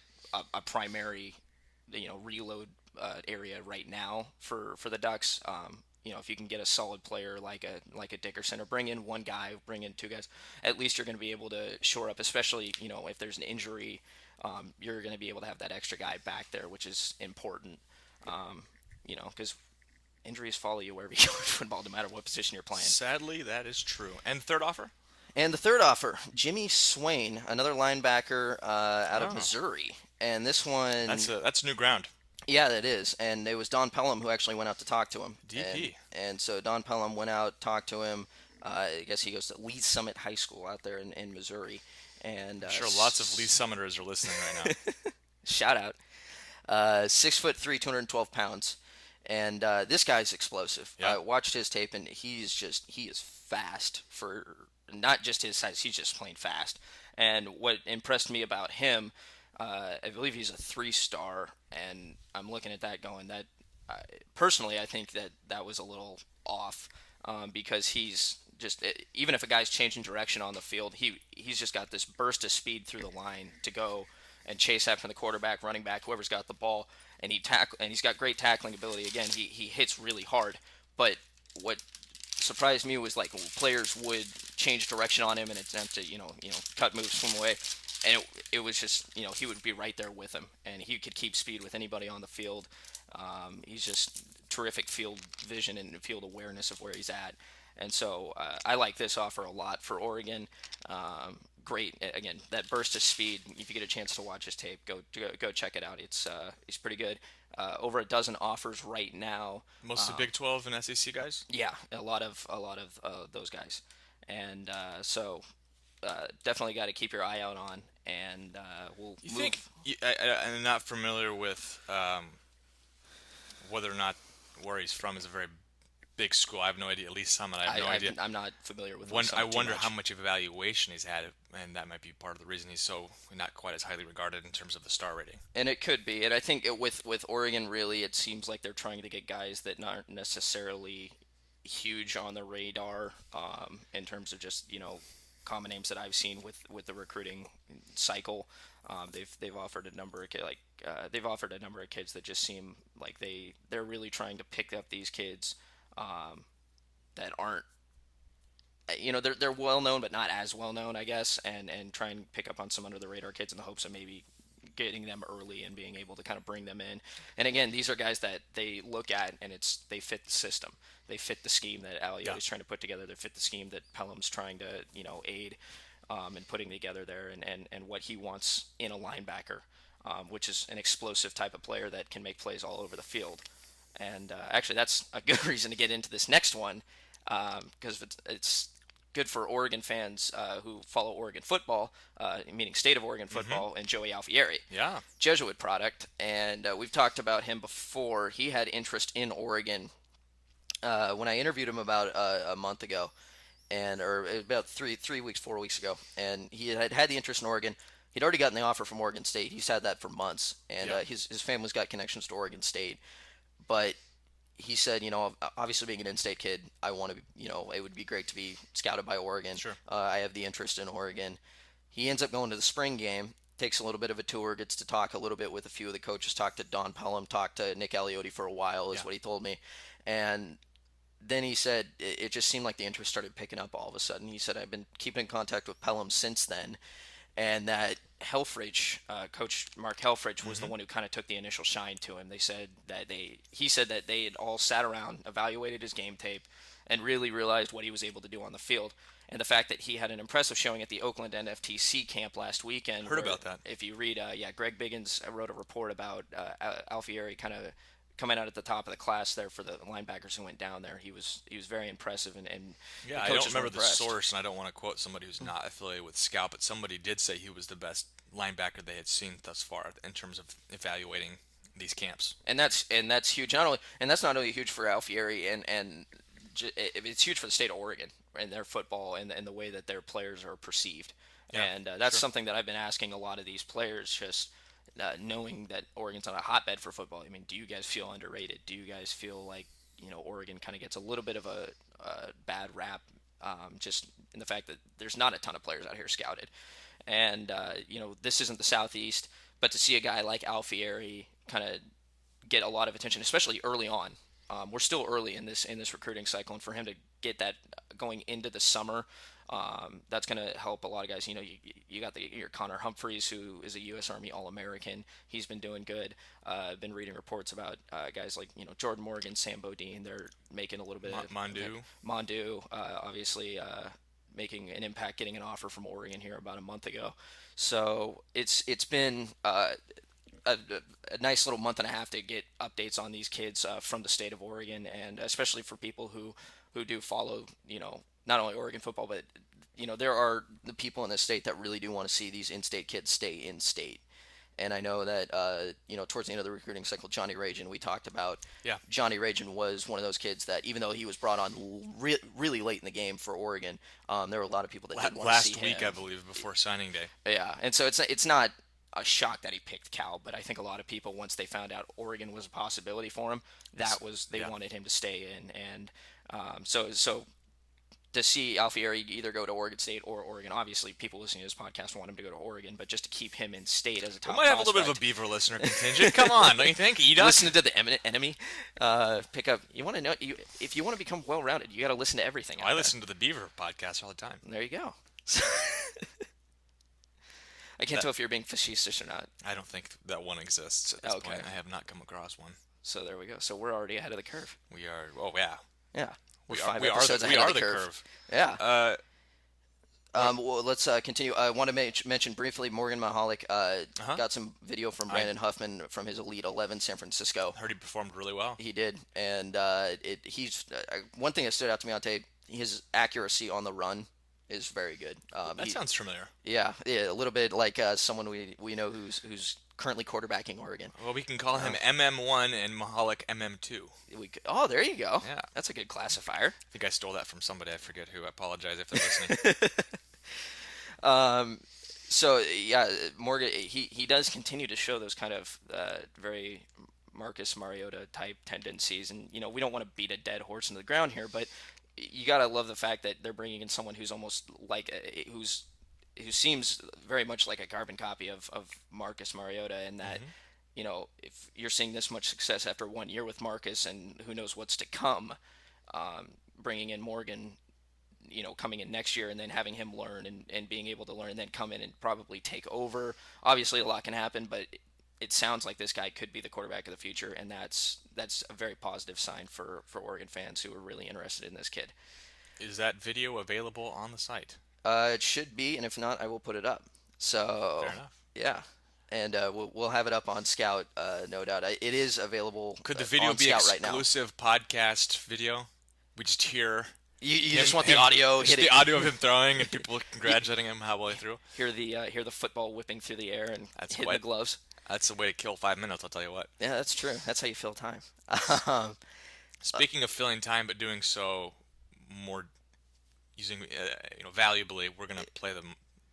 a primary, reload area right now for the Ducks, if you can get a solid player like a Dickerson, or bring in one guy, bring in 2 guys, at least you're going to be able to shore up, especially, if there's an injury, you're going to be able to have that extra guy back there, which is important, because injuries follow you wherever you go in football, no matter what position you're playing. Sadly, that is true. And third offer? And the third offer, Jimmy Swain, another linebacker out of Missouri. And this one... That's new ground. Yeah, that is. And it was Don Pelham who actually went out to talk to him. DP. And so Don Pelham went out, talked to him. I guess he goes to Lee Summit High School out there in Missouri. And I'm sure lots of Lee Summiters are listening right now. Shout out. 6'3", 212 pounds. And this guy's explosive. Yeah. I watched his tape, and he is fast for not just his size. He's just plain fast. And what impressed me about him, I believe he's a 3-star, and I'm looking at that going, that personally I think that was a little off, because he's just, even if a guy's changing direction on the field, he's just got this burst of speed through the line to go and chase after the quarterback, running back, whoever's got the ball, and he's got great tackling ability. Again, he hits really hard, but what surprised me was like players would change direction on him and attempt to cut moves, swim away, and it was just he would be right there with him, and he could keep speed with anybody on the field. He's just terrific field vision and field awareness of where he's at, and so I like this offer a lot for Oregon. Great, again, that burst of speed. If you get a chance to watch his tape, go check it out. It's pretty good. Over a dozen offers right now. Mostly Big 12 and SEC guys. Yeah, a lot of those guys, and so definitely got to keep your eye out on. And we'll you move. Think I'm not familiar with whether or not where he's from is a very big school. I have no idea. At least some, I have no idea. I'm not familiar with. I wonder how much of evaluation he's had, and that might be part of the reason he's so not quite as highly regarded in terms of the star rating. And it could be. And I think with Oregon, really, it seems like they're trying to get guys that aren't necessarily huge on the radar in terms of just common names that I've seen with the recruiting cycle. They've offered a number of they've offered a number of kids that just seem like they're really trying to pick up these kids that aren't, they're well known but not as well known, I guess, and try and pick up on some under the radar kids in the hopes of maybe getting them early and being able to kind of bring them in. And again, these are guys that they look at and they fit the system. They fit the scheme that Alioti's trying to put together. They fit the scheme that Pelham's trying to, aid in putting together there, and what he wants in a linebacker, which is an explosive type of player that can make plays all over the field. And actually, that's a good reason to get into this next one, because it's good for Oregon fans who follow Oregon football, meaning state of Oregon football, and Joey Alfieri. Yeah. Jesuit product. And we've talked about him before. He had interest in Oregon when I interviewed him about a month ago, or about 4 weeks ago. And he had the interest in Oregon. He'd already gotten the offer from Oregon State. He's had that for months. And his family's got connections to Oregon State. But he said, obviously being an in-state kid, I want to, it would be great to be scouted by Oregon. Sure. I have the interest in Oregon. He ends up going to the spring game, takes a little bit of a tour, gets to talk a little bit with a few of the coaches, talk to Don Pelham, talk to Nick Aliotti for a while, is what he told me. And then he said it just seemed like the interest started picking up all of a sudden. He said, I've been keeping in contact with Pelham since then. And that Helfrich, Coach Mark Helfrich, was the one who kind of took the initial shine to him. He said that they had all sat around, evaluated his game tape, and really realized what he was able to do on the field. And the fact that he had an impressive showing at the Oakland NFTC camp last weekend. Heard about that. If you read, Greg Biggins wrote a report about Alfieri kind of coming out at the top of the class there for the linebackers who went down there. He was very impressive, and I don't remember the source, and I don't want to quote somebody who's not affiliated with Scout, but somebody did say he was the best linebacker they had seen thus far in terms of evaluating these camps. And that's huge. That's not only huge for Alfieri, and it's huge for the state of Oregon and their football and the way that their players are perceived. Yeah, and that's something that I've been asking a lot of these players, just knowing that Oregon's on a hotbed for football. I mean, do you guys feel underrated? Do you guys feel like Oregon kind of gets a little bit of a bad rap, just in the fact that there's not a ton of players out here scouted, and this isn't the Southeast, but to see a guy like Alfieri kind of get a lot of attention, especially early on. We're still early in this recruiting cycle, and for him to get that going into the summer, that's going to help a lot of guys. You got your Connor Humphreys, who is a U.S. Army All-American. He's been doing good. I've been reading reports about guys like Jordan Morgan, Sam Bodine. They're making a little bit of Mondu, obviously making an impact, getting an offer from Oregon here about a month ago. So it's been a nice little month and a half to get updates on these kids from the state of Oregon, and especially for people who do follow, not only Oregon football, but there are the people in the state that really do want to see these in-state kids stay in-state. And I know that towards the end of the recruiting cycle, Johnny Rajan, we talked about. Yeah. Johnny Rajan was one of those kids that, even though he was brought on really late in the game for Oregon, there were a lot of people that didn't want to see him. Last week, I believe, before signing day. Yeah, and so it's not a shock that he picked Cal, but I think a lot of people, once they found out Oregon was a possibility for him, they wanted him to stay in, and so to see Alfieri either go to Oregon State or Oregon, obviously people listening to this podcast want him to go to Oregon, but just to keep him in state as a top prospect. We might have a little bit of a Beaver listener contingent. Come on, don't you think? eDuck? Listen to the enemy. Pick up. You want to know? If you want to become well-rounded, you got to listen to everything. I listen to the Beaver podcast all the time. There you go. I can't tell if you're being facetious or not. I don't think that one exists at this point. I have not come across one. So there we go. So we're already ahead of the curve. We are. Oh yeah. Yeah. We are the curve. Yeah. Well, let's continue. I want to mention briefly Morgan Mahalik got some video from Brandon Huffman from his Elite 11 San Francisco. I heard he performed really well. He did, and he's one thing that stood out to me on tape. His accuracy on the run is very good. That sounds familiar. Yeah, a little bit like someone we know who's currently quarterbacking Oregon. Well, we can call him MM1 and Mahalik MM2. Oh, there you go. Yeah. That's a good classifier. I think I stole that from somebody. I forget who. I apologize if they're listening. So, yeah, Morgan, he does continue to show those kind of very Marcus Mariota type tendencies. And, we don't want to beat a dead horse into the ground here, but you got to love the fact that they're bringing in someone who's almost like who's who seems very much like a carbon copy of Marcus Mariota, in that, if you're seeing this much success after 1 year with Marcus, and who knows what's to come, bringing in Morgan, coming in next year, and then having him learn, and being able to learn, and then come in and probably take over. Obviously, a lot can happen, but it sounds like this guy could be the quarterback of the future, and that's a very positive sign for Oregon fans who are really interested in this kid. Is that video available on the site? It should be, and if not, I will put it up. So, fair enough. Yeah, and we'll have it up on Scout, no doubt. It is available. Could the video on be Scout right now. Exclusive podcast video? We just hear. You just want the audio. Just the audio of him throwing and people congratulating him how well he threw. Hear the football whipping through the air and hitting the gloves. That's the way to kill 5 minutes, I'll tell you what. Yeah, that's true. That's how you fill time. Speaking of filling time, but doing so more using valuably, we're gonna play the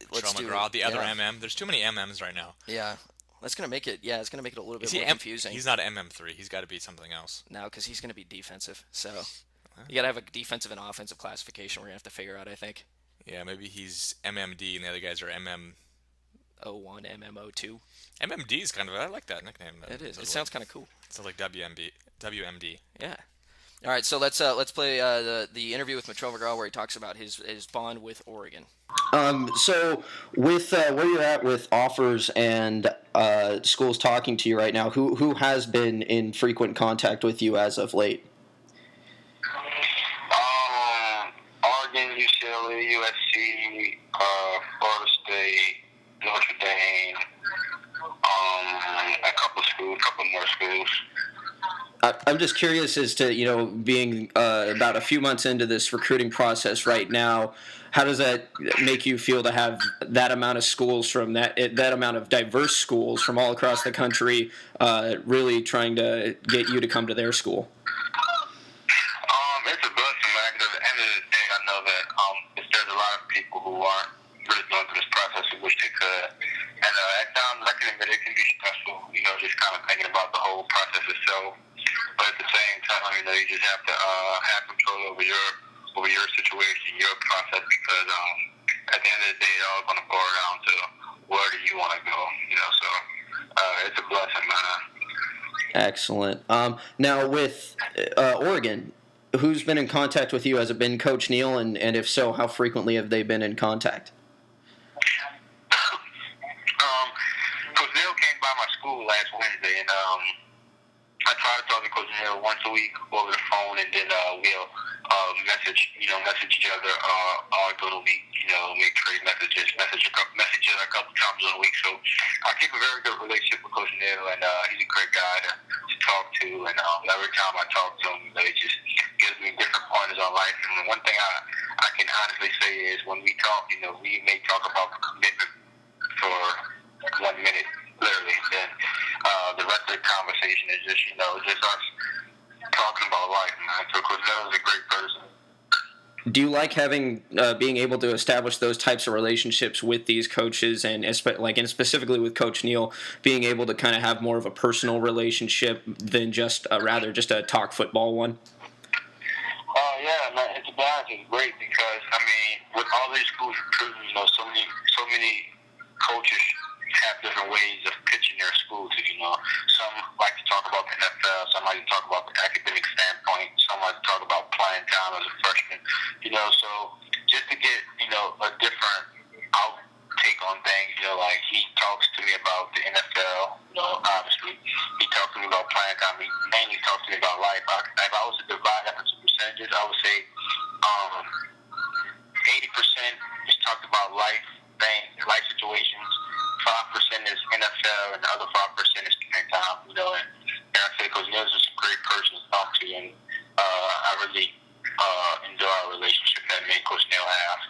Latrell McGraw, the other MM. There's too many MMs right now. Yeah. That's gonna make it. Yeah, it's gonna make it a little bit more confusing. He's not MM3. He's got to be something else. No, because he's gonna be defensive. So you gotta have a defensive and offensive classification. We're gonna have to figure out, I think. Yeah, maybe he's MMD and the other guys are MM. 01, MM02. MMD is I like that nickname. It is. It sounds kind of cool. It sounds like WMD. Yeah. All right, so let's play the interview with Latrell McGraw, where he talks about his bond with Oregon. So with where you're at with offers and schools talking to you right now, who has been in frequent contact with you as of late? Oregon, UCLA, USC, Florida State, Notre Dame, a couple more schools. I'm just curious as to, being about a few months into this recruiting process right now, how does that make you feel to have that amount of schools from that amount of diverse schools from all across the country really trying to get you to come to their school? It's a blessing, man. At the end of the day, I know that there's a lot of people who aren't really going through this process who wish they could. And at times, I can admit it can be stressful, just kind of thinking about the whole process itself. But at the same time, you just have to have control over your situation, your process, because at the end of the day, it's all going to boil down to where do you want to go, So it's a blessing, man. Excellent. Now with Oregon, who's been in contact with you? Has it been Coach Neal, and if so, how frequently have they been in contact? Coach Neal came by my school last Wednesday, and I try to talk to Coach Neal once a week over the phone, and then we'll message each other during the week. Make trade messages a couple times a week. So I keep a very good relationship with Coach Neal, and he's a great guy to talk to. And every time I talk to him, he just gives me different pointers on life. And one thing I can honestly say is when we talk, we may talk about the commitment for 1 minute, literally. Then the rest of the conversation is just us talking about life, man. So Coach Neal is a great person. Do you like being able to establish those types of relationships with these coaches, and specifically with Coach Neal, being able to kind of have more of a personal relationship than just a talk football one? Yeah, man. It's a balance. It's great because with all these schools recruiting, so many coaches have different ways of pitching their school to. Some like to talk about the NFL, some like to talk about the academic standpoint, some like to talk about playing time as a freshman. So just to get a different outtake on things, like he talks to me about the NFL. Obviously he talks to me about playing time. He mainly talks to me about life. If I was to divide up into percentages, I would say 80% is talked about life situations. 5% is NFL, and the other 5% is playing time. And I say Coach Neal is just a great person to talk to, and I really enjoy our relationship that me and Coach Neal have.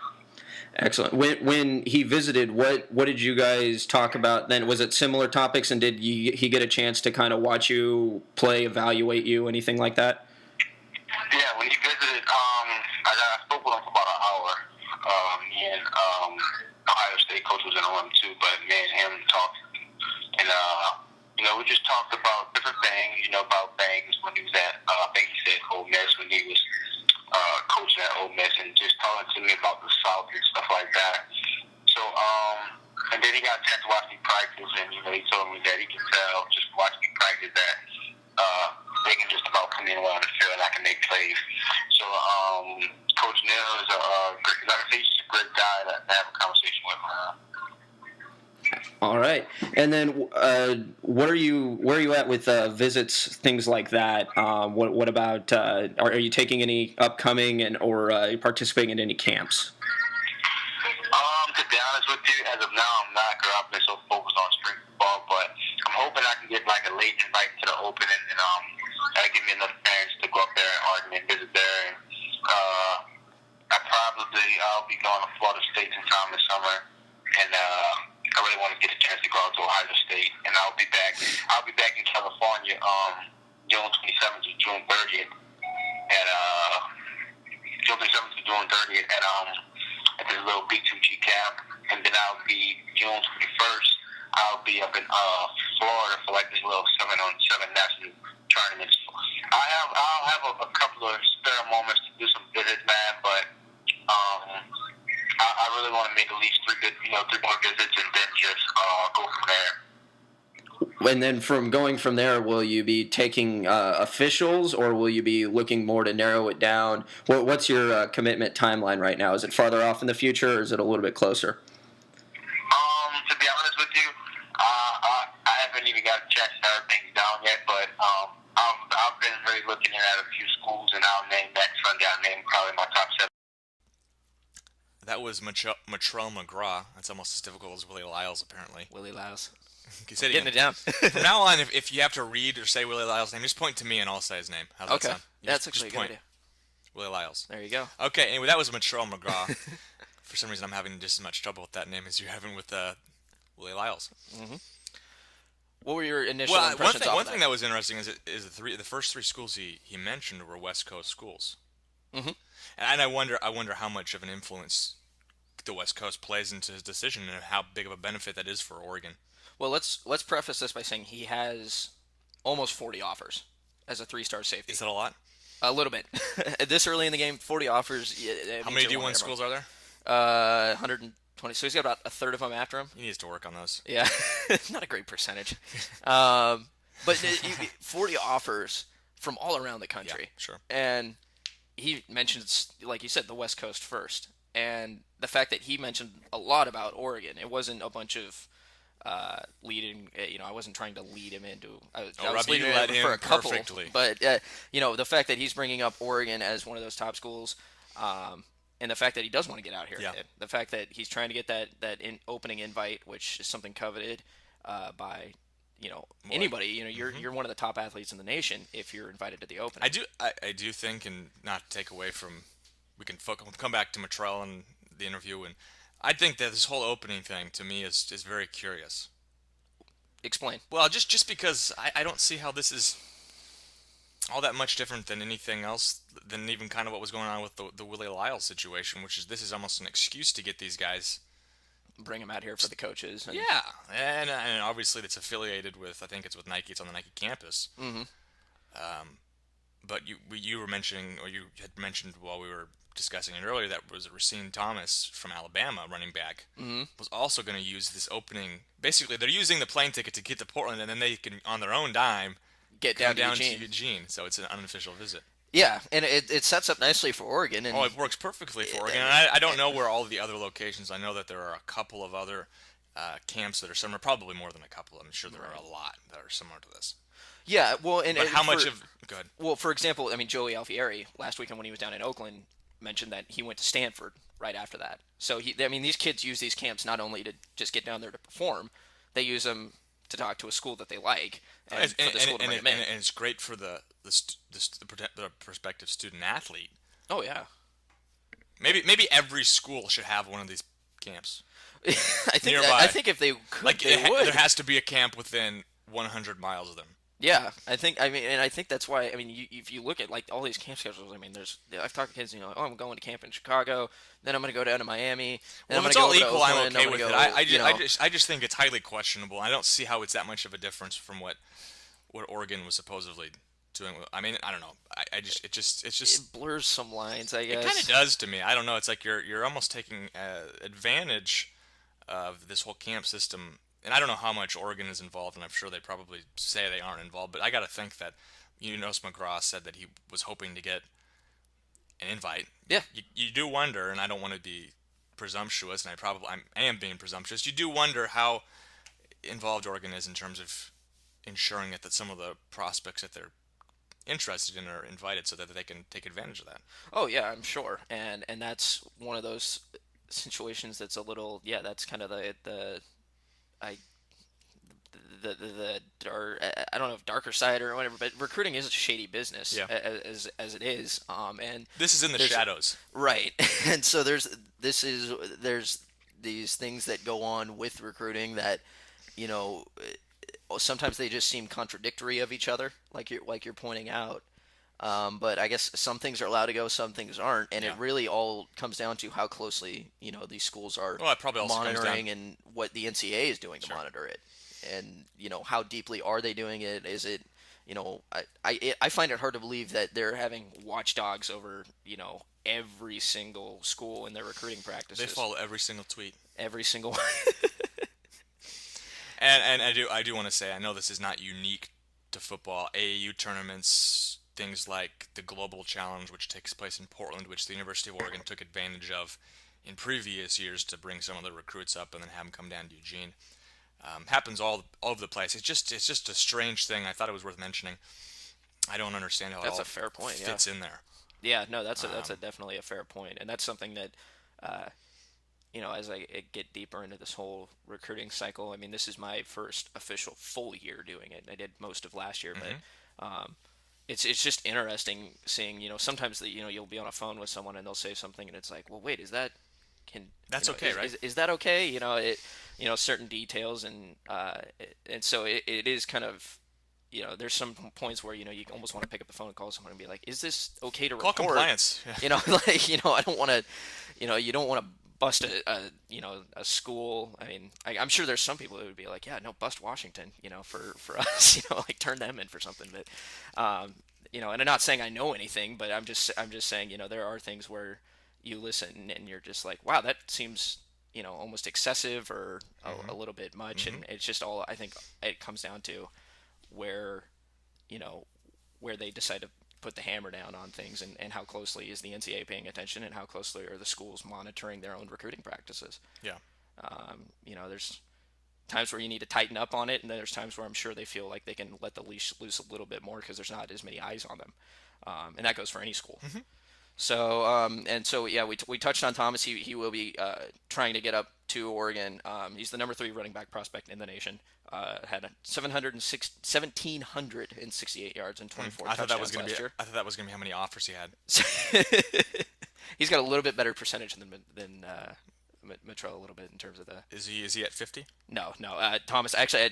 Excellent. When he visited, what did you guys talk about then? Was it similar topics, and did he get a chance to kind of watch you play, evaluate you, anything like that? Yeah, when he visited, I spoke with him for about an hour. Me and Ohio State coach was in the room too, but me and him talked, and we just talked about different things, about things when he was at, I think he said Ole Miss, when he was coaching at Ole Miss, and just talking to me about the South and stuff like that. So he got a chance to watch me practice, and he told me that he can tell just watching me practice that they can just about put me in on the field and I can make plays. So Coach Neal is he's a great guy to have a conversation with. All right, and then where are you at with visits, things like that? What about are you taking any upcoming or participating in any camps? To be honest with you, as of now, I'm not, because I've been so focused on spring football. But I'm hoping I can get like a late invite to the opening, and that'll give me enough chance to go up there and argue and visit there. And I'll be going to Florida State sometime this summer, and I really want to get a chance to go out to Ohio State. And I'll be back in California June 27th to June 30th, and June 27th to June 30th, at this little B2G camp, and then I'll be June 21st. I'll be up in Florida for like this little 7-on-7 national tournaments. I'll have a couple of spare moments to do some visits, man. But I really want to make at least 3 more visits, and then just go from there. And then going from there, will you be taking officials, or will you be looking more to narrow it down? What's your commitment timeline right now? Is it farther off in the future, or is it a little bit closer? To be honest with you, I haven't even got a chance to narrow things down yet, but I've been really looking at a few schools, and I'll name next Sunday. I'll name probably my top 7. That was Matrell McGraw. That's almost as difficult as Willie Lyles, apparently. Willie Lyles. Getting it down. From now on, if you have to read or say Willie Lyles' name, just point to me and I'll say his name. How's that sound? That's actually a good idea. Willie Lyles. There you go. Okay, anyway, that was Matrell McGraw. For some reason, I'm having just as much trouble with that name as you're having with Willie Lyles. Mm-hmm. What were your initial impressions? One thing that was interesting is the first 3 schools he mentioned were West Coast schools. Mm-hmm. And I wonder how much of an influence the West Coast plays into his decision, and how big of a benefit that is for Oregon. Well, let's preface this by saying he has almost 40 offers as a 3-star safety. Is that a lot? A little bit. This early in the game, 40 offers. How many D1 schools are there? 120. So he's got about a third of them after him. He needs to work on those. Yeah, not a great percentage. But 40 offers from all around the country. Yeah, sure. And he mentions, like you said, the West Coast first. And the fact that he mentioned a lot about Oregon, it wasn't a bunch of leading. I wasn't trying to lead him into. I was leading him for a couple. Perfectly. But the fact that he's bringing up Oregon as one of those top schools, and the fact that he does want to get out here, the fact that he's trying to get that opening invite, which is something coveted by anybody. You're one of the top athletes in the nation if you're invited to the opening. I do think, and not to take away from. We can come back to Matrell and the interview, and I think that this whole opening thing to me is very curious. Explain. Well, just because I don't see how this is all that much different than anything else, than even kind of what was going on with the Willie Lyles situation, which is this is almost an excuse to get these guys. Bring them out here for the coaches. Yeah, and obviously it's affiliated with, I think it's with Nike. It's on the Nike campus. Mm-hmm. But you were mentioning, or you had mentioned while we were discussing it earlier, that was Racine Thomas from Alabama, running back, was also going to use this opening. Basically, they're using the plane ticket to get to Portland, and then they can, on their own dime, get down to Eugene. So it's an unofficial visit. Yeah, and it sets up nicely for Oregon. And it works perfectly for Oregon. And I don't know where all the other locations. I know that there are a couple of other camps that are similar, probably more than a couple. I'm sure there are a lot that are similar to this. Yeah, well, but how much of? Go ahead. Well, for example, Joey Alfieri last weekend when he was down in Oakland mentioned that he went to Stanford right after that. So these kids use these camps not only to just get down there to perform, they use them to talk to a school that they like and for the school to bring them in. And it's great for the prospective student athlete. Oh yeah. Maybe every school should have one of these camps. I think if they could, they would. There has to be a camp within 100 miles of them. Yeah, I think that's why. If you look at like all these camp schedules, I've talked to kids, I'm going to camp in Chicago, then I'm going to go down to Miami. Then well, if it's all equal, I'm okay with it. I just think it's highly questionable. I don't see how it's that much of a difference from what Oregon was supposedly doing. I don't know. It blurs some lines, I guess. It kind of does to me. I don't know. It's like you're almost taking advantage of this whole camp system, and I don't know how much Oregon is involved, and I'm sure they probably say they aren't involved, but I got to think that McGraw said that he was hoping to get an invite. Yeah. You do wonder, and I don't want to be presumptuous, and I am being presumptuous. You do wonder how involved Oregon is in terms of ensuring that some of the prospects that they're interested in are invited so that they can take advantage of that. Oh yeah, I'm sure, and that's one of those situations that's a little, that's kind of the I the I don't know if darker side or whatever, but recruiting is a shady business, as it is. And this is in the shadows, right? And so there's these things that go on with recruiting that, sometimes they just seem contradictory of each other, like you're pointing out. But I guess some things are allowed to go, some things aren't, and it really all comes down to how closely these schools are monitoring and what the NCAA is doing to monitor it, and how deeply are they doing it? Is it I find it hard to believe that they're having watchdogs over every single school in their recruiting practices. They follow every single tweet, every single. And I do want to say, I know this is not unique to football. AAU tournaments, things like the Global Challenge, which takes place in Portland, which the University of Oregon took advantage of in previous years to bring some of the recruits up and then have them come down to Eugene. Happens all over the place. It's just a strange thing. I thought it was worth mentioning. I don't understand how that's it all a fair point. Fits in there. Yeah, no, that's definitely a fair point, and that's something that. As I get deeper into this whole recruiting cycle, I mean, this is my first official full year doing it. I did most of last year, but it's just interesting seeing, sometimes that, you'll be on a phone with someone and they'll say something and it's like, well, wait, is that okay, right? Is that okay? Certain details and so it is kind of, there's some points where, you almost want to pick up the phone and call someone and be like, is this okay to record? Call compliance. I don't want to, you don't want to bust a school. I mean, I'm sure there's some people that would be like, yeah, no, bust Washington, for us, like turn them in for something. But, and I'm not saying I know anything, but I'm just saying, there are things where you listen and you're just like, wow, that seems, almost excessive or a little bit much. And it's just all, I think it comes down to where they decide to put the hammer down on things, and how closely is the NCAA paying attention, and how closely are the schools monitoring their own recruiting practices. Yeah. There's times where you need to tighten up on it, and then there's times where I'm sure they feel like they can let the leash loose a little bit more because there's not as many eyes on them. And that goes for any school. Mm-hmm. So, we touched on Thomas. He will be trying to get up to Oregon. He's the number 3 running back prospect in the nation. Had 1,768 yards and 24 touchdowns last year. I thought that was going to be how many offers he had. He's got a little bit better percentage than Metro, a little bit in terms of the. Is he at 50? No. Thomas, actually,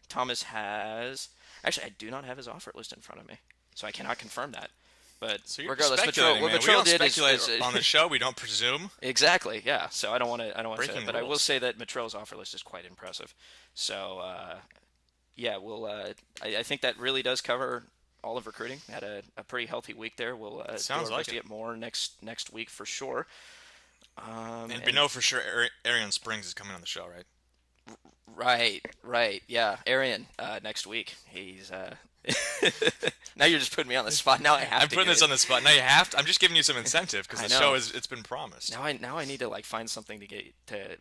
Thomas has. Actually, I do not have his offer list in front of me, so I cannot confirm that. But so regardless, what Metro did is on the show. We don't presume. Exactly. Yeah. So I don't want to say that, but I will say that Metro's offer list is quite impressive. So we'll. I think that really does cover all of recruiting. Had a pretty healthy week there. We'll do our best to get more next week for sure. And we know for sure Arian Springs is coming on the show, right? Right. Yeah, Arian next week. He's. Now you're just putting me on the spot. Now I have to. I'm putting this on the spot. Now you have to. I'm just giving you some incentive because the show it's been promised. Now I need to find something to get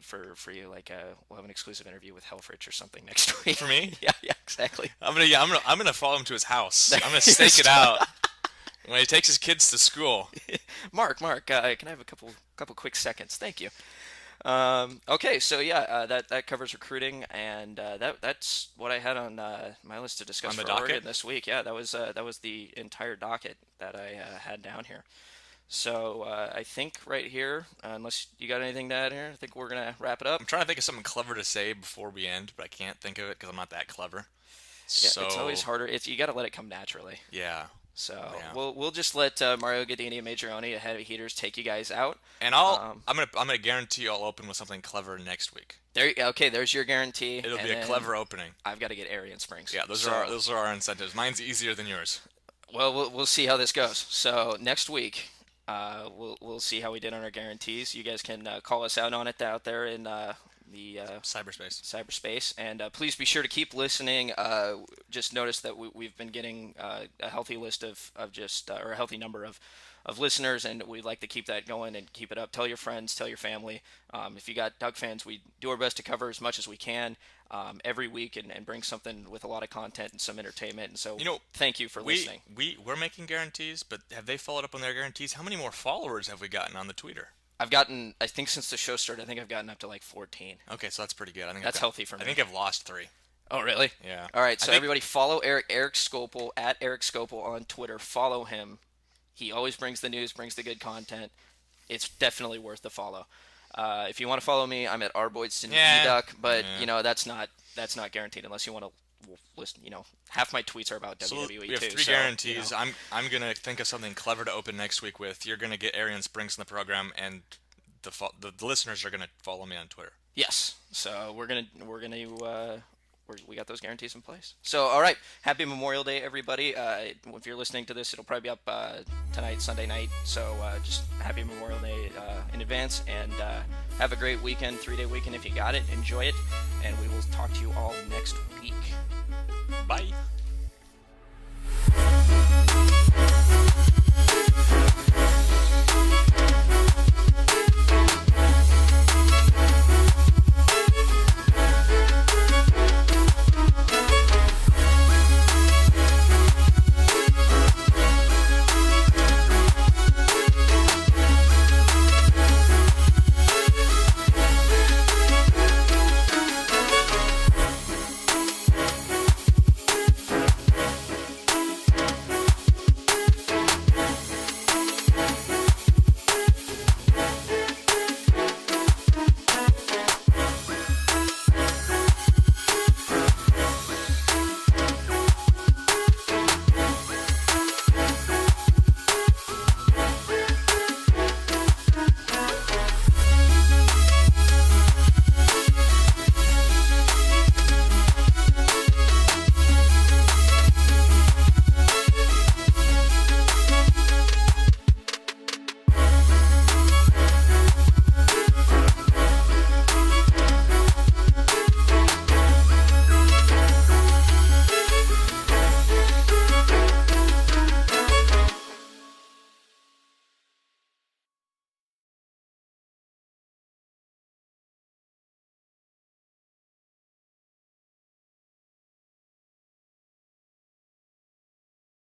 for you. We'll have an exclusive interview with Helfrich or something next week. For me? Yeah, exactly. I'm gonna follow him to his house. I'm gonna stake it out when he takes his kids to school. Mark, can I have a couple quick seconds? Thank you. Okay, so that covers recruiting, and that's what I had on my list to discuss for Oregon this week. Yeah, that was the entire docket that I had down here. So I think right here, unless you got anything to add here, I think we're gonna wrap it up. I'm trying to think of something clever to say before we end, but I can't think of it because I'm not that clever. Yeah, so it's always harder. You got to let it come naturally. Yeah. So we'll just let Mario Gadini and Majoroni, Heavy Heaters, take you guys out. And I'm gonna guarantee I'll open with something clever next week. There's your guarantee. It'll be a clever opening. I've got to get Arian Springs. Yeah, those are our incentives. Mine's easier than yours. Well, we'll see how this goes. So next week, we'll see how we did on our guarantees. You guys can call us out on it out there in cyberspace. And please be sure to keep listening. Just notice that we've been getting a healthy list of or a healthy number of listeners, and we'd like to keep that going and keep it up. Tell your friends, tell your family. If you got Duck fans, we do our best to cover as much as we can every week and bring something with a lot of content and some entertainment. And so, thank you for listening. We're making guarantees, but have they followed up on their guarantees? How many more followers have we gotten on the Twitter? I've gotten, I think since the show started, I think I've gotten up to like 14. Okay, so that's pretty good. I think that's healthy for me. I think I've lost 3. Oh, really? Yeah. All right, so everybody follow Erik Skopel at Erik Skopel on Twitter. Follow him. He always brings the news, brings the good content. It's definitely worth the follow. If you want to follow me, I'm at Boydstun eDuck, but that's not guaranteed unless you want to listen. Half my tweets are about WWE too. We have 3 guarantees. I'm gonna think of something clever to open next week with. You're gonna get Arian Springs in the program, and the listeners are gonna follow me on Twitter. Yes. So we got those guarantees in place. So, all right. Happy Memorial Day, everybody. If you're listening to this, it'll probably be up tonight, Sunday night. So just happy Memorial Day in advance, and have a great weekend, 3-day weekend if you got it. Enjoy it, and we will talk to you all next week. Bye.